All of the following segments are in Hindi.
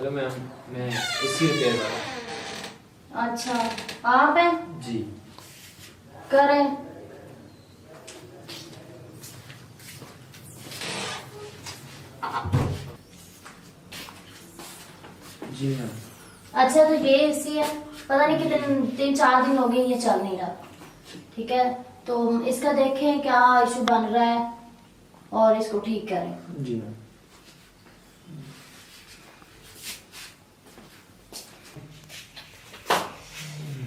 हेलो मैम, मैं एसी रिपेयर वाला। अच्छा, आप हैं? जी। करें। जी मैम। अच्छा, तो ये एसी है, पता नहीं कितने 3-4 दिन हो गए ये चल नहीं रहा। ठीक है, तो इसका देखें क्या इशू बन रहा है और इसको ठीक करें। जी मैम।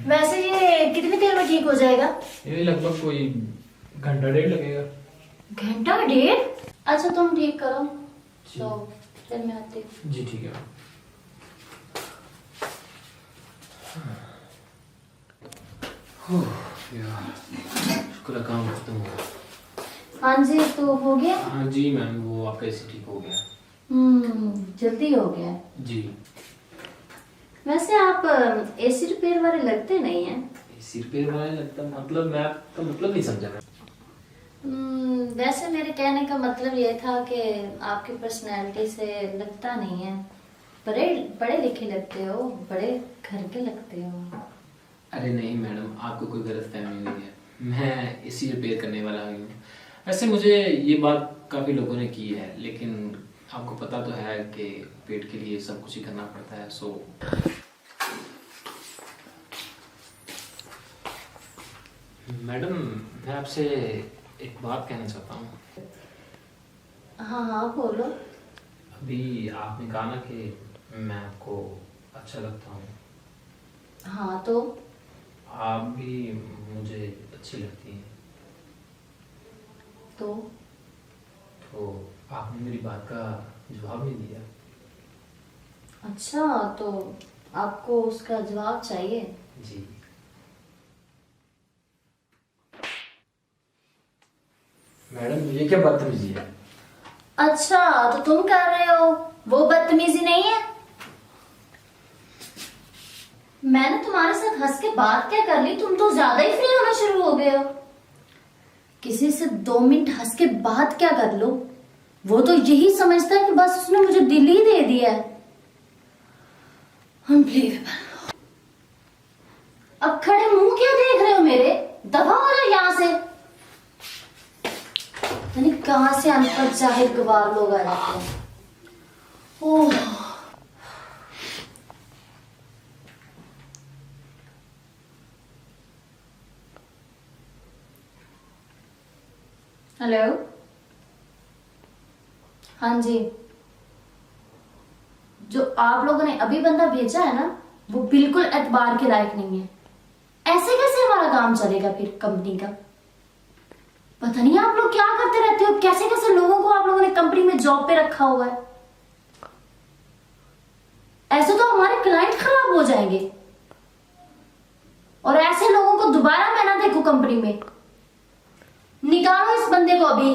वैसे ये कितनी देर में ठीक हो जाएगा? ये लगभग कोई घंटा डेढ़ लगेगा। घंटा डेढ़? अच्छा, तुम ठीक करो जी। तो फिर मैं आती हूँ। जी ठीक है मैम। यार शुक्र काम खत्म हो गया। हाँ जी, तो हो गया? हाँ जी मैम, वो आपका एसी ठीक हो गया। जल्दी हो गया है। जी। वैसे आप एसी रिपेयर वाले लगते नहीं हैं। एसी रिपेयर वाला लगता, मतलब मैं आपका मतलब नहीं समझा मैं। वैसे मेरे कहने का मतलब ये था कि आपकी पर्सनैलिटी से लगता नहीं है। बड़े पढ़े लिखे लगते हो, बड़े घर के लगते हो। अरे नहीं मैडम, आपको कोई गलत फहमी हुई है। मैं एसी रिपेयर करने वाला हूँ। वैसे मुझे ये बात काफ़ी लोगों ने की है, लेकिन आपको पता तो है कि पेट के लिए सब कुछ ही करना पड़ता है। सो मैडम, मैं आपसे एक बात कहना चाहता हूँ। हाँ हाँ, बोलो। अभी आपने कहा ना कि मैं आपको अच्छा लगता हूँ। हाँ, तो आप भी मुझे अच्छी लगती हैं। तो आपने मेरी बात का जवाब नहीं दिया। अच्छा, तो आपको उसका जवाब चाहिए? जी। मैडम, ये क्या बदतमीजी है? अच्छा, तो तुम कर रहे हो, वो बदतमीजी नहीं है? मैंने तुम्हारे साथ हंस के बात क्या कर ली, तुम तो ज्यादा ही फ्री होना शुरू हो गए हो। किसी से 2 मिनट हंस के बात क्या कर लो, वो तो यही समझता है कि बस उसने मुझे दिल ही दे दिया है। अनबिलीवेबल। अब खड़े मुंह क्यों देख रहे हो मेरे? दफा हो जाओ यहां से। यानी कहां से अनपढ़ जाहिल गवार लोग आ जाते हैं। ओह, हेलो। हाँ जी, जो आप लोगों ने अभी बंदा भेजा है ना, वो बिल्कुल एतबार के लायक नहीं है। ऐसे कैसे हमारा काम चलेगा फिर कंपनी का? पता नहीं आप लोग क्या करते रहते हो, कैसे कैसे लोगों को आप लोगों ने कंपनी में जॉब पे रखा हुआ है। ऐसे तो हमारे क्लाइंट खराब हो जाएंगे, और ऐसे लोगों को दोबारा मैं ना देखूं कंपनी में। निकालो इस बंदे को अभी,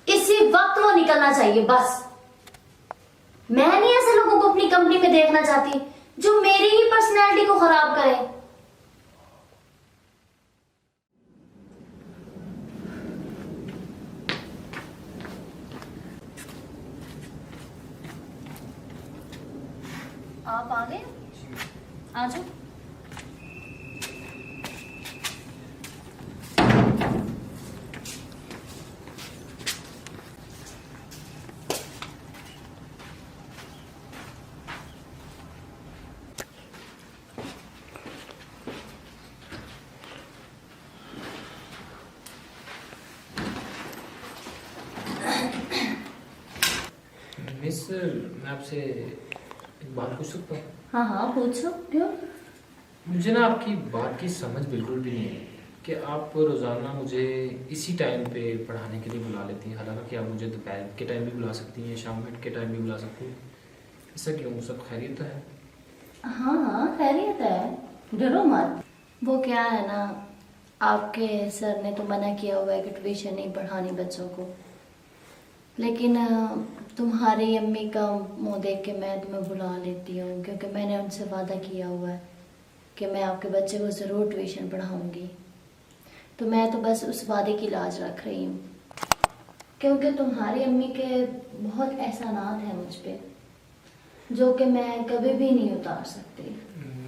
इसी वक्त वो निकलना चाहिए बस। मैं नहीं ऐसे लोगों को अपनी कंपनी में देखना चाहती जो मेरी ही पर्सनैलिटी को खराब करे। आप आ गए? आ जाओ। मिस, मैं आपसे एक बात पूछ सकता हूँ? हाँ हाँ, पूछो। क्यों? मुझे ना आपकी बात की समझ बिल्कुल भी नहीं है कि आप रोज़ाना मुझे इसी टाइम पे पढ़ाने के लिए बुला लेती हैं। हालांकि आप मुझे दोपहर के टाइम भी बुला सकती हैं, शाम के टाइम भी बुला सकती हैं। ऐसा क्यों? सब खैरियत है? हाँ हाँ, खैरियत है, डरो मत। वो क्या है ना, आपके सर ने तो मना किया हुआ है कि ट्यूशन नहीं पढ़ानी बच्चों को, लेकिन तुम्हारी अम्मी का मुंह देख के मैं तुम्हें बुला लेती हूँ, क्योंकि मैंने उनसे वादा किया हुआ है कि मैं आपके बच्चे को ज़रूर ट्यूशन पढ़ाऊँगी। तो मैं तो बस उस वादे की लाज रख रही हूँ, क्योंकि तुम्हारी अम्मी के बहुत एहसानात हैं मुझ पे। जो कि मैं कभी भी नहीं उतार सकती।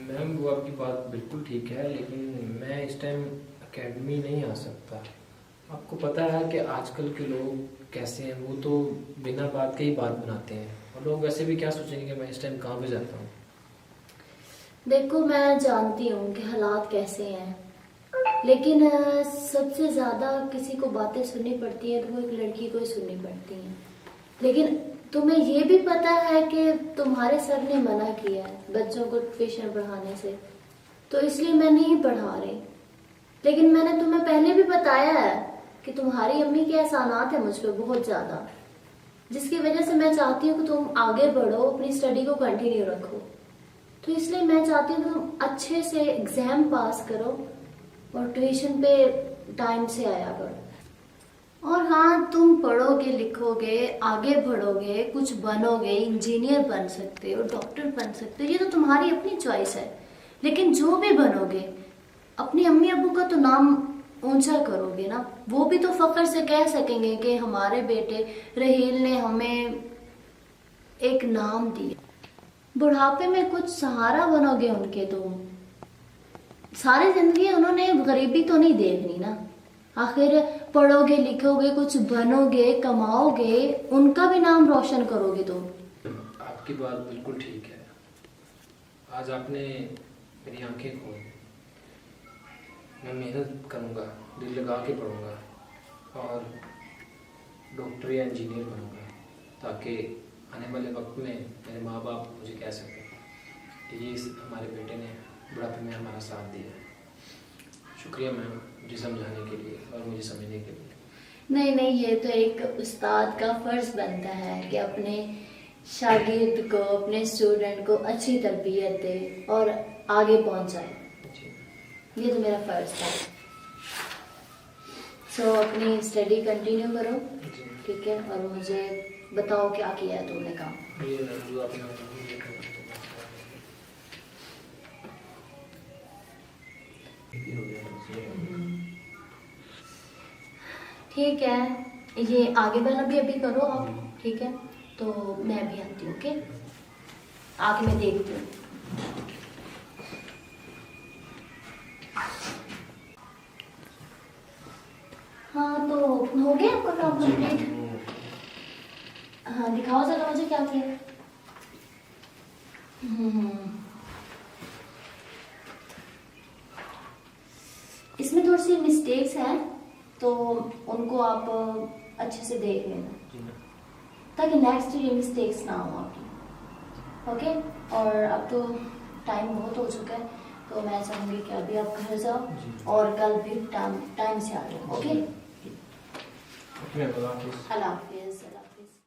मैम वो आपकी बात बिल्कुल ठीक है, लेकिन मैं इस टाइम एकेडमी नहीं आ सकता। आपको पता है कि आजकल के लोग कैसे हैं, वो तो बिना बात के ही बात बनाते हैं, और लोग वैसे भी क्या सोचेंगे कि मैं इस टाइम कहाँ पे जाता हूँ। देखो मैं जानती हूँ कि हालात कैसे हैं, लेकिन सबसे ज़्यादा किसी को बातें सुननी पड़ती है तो वो एक लड़की को ही सुननी पड़ती हैं। लेकिन तुम्हें ये भी पता है कि तुम्हारे सर ने मना किया है बच्चों को ट्यूशन पढ़ाने से, तो इसलिए मैं नहीं पढ़ा रही। लेकिन मैंने तुम्हें पहले भी बताया है कि तुम्हारी अम्मी के एहसानात है मुझ पर बहुत ज़्यादा, जिसकी वजह से मैं चाहती हूँ कि तुम आगे बढ़ो, अपनी स्टडी को कंटिन्यू रखो। तो इसलिए मैं चाहती हूँ तुम अच्छे से एग्जाम पास करो और ट्यूशन पे टाइम से आया करो। और हाँ, तुम पढ़ोगे लिखोगे आगे बढ़ोगे, कुछ बनोगे, इंजीनियर बन सकते हो, डॉक्टर बन सकते हो, ये तो तुम्हारी अपनी चॉइस है। लेकिन जो भी बनोगे अपनी अम्मी अब्बू का तो नाम ऊंचा करोगे ना, वो भी तो फख्र से कह सकेंगे कि हमारे बेटे रहील ने हमें एक नाम दिया। बुढ़ापे में कुछ सहारा बनोगे उनके, तुम सारी जिंदगी उन्होंने गरीबी तो नहीं देखनी ना। आखिर पढ़ोगे लिखोगे कुछ बनोगे कमाओगे, उनका भी नाम रोशन करोगे तुम। आपकी बात बिल्कुल ठीक है। आज आपने मेरी आंखें खोल, मैं मेहनत करूँगा, दिल लगा के पढ़ूँगा और डॉक्टर या इंजीनियर बनूँगा, ताकि आने वाले वक्त में मेरे माँ बाप मुझे कह सकें कि ये हमारे बेटे ने बुढ़ापे में हमारा साथ दिया। शुक्रिया मैम मुझे समझाने के लिए और मुझे समझने के लिए। नहीं नहीं, ये तो एक उस्ताद का फर्ज बनता है कि अपने शागिर्द को, अपने स्टूडेंट को अच्छी तरबियत दे और आगे पहुंचाए। ये तो मेरा फर्ज था। सो अपनी स्टडी कंटिन्यू करो, ठीक है, और मुझे बताओ क्या किया है तुमने काम। ठीक है, ये आगे वाला भी अभी करो आप, ठीक है, तो मैं भी आती हूँ। ओके, आके मैं देखती हूँ। हाँ, तो हो गया आपका काम कंप्लीट? हाँ, दिखाओ जरा मुझे क्या किया। इसमें थोड़ी सी मिस्टेक्स हैं, तो उनको आप अच्छे से देख लेना ताकि नेक्स्ट ये मिस्टेक्स ना हो आपकी। ओके, और अब तो टाइम बहुत हो चुका है, तो मैं चाहूँगी कि अभी आप घर जाओ और कल भी टाइम से आ जाओ। ओके, अल्लाह हाफिज़। अल्लाह हाफिज़।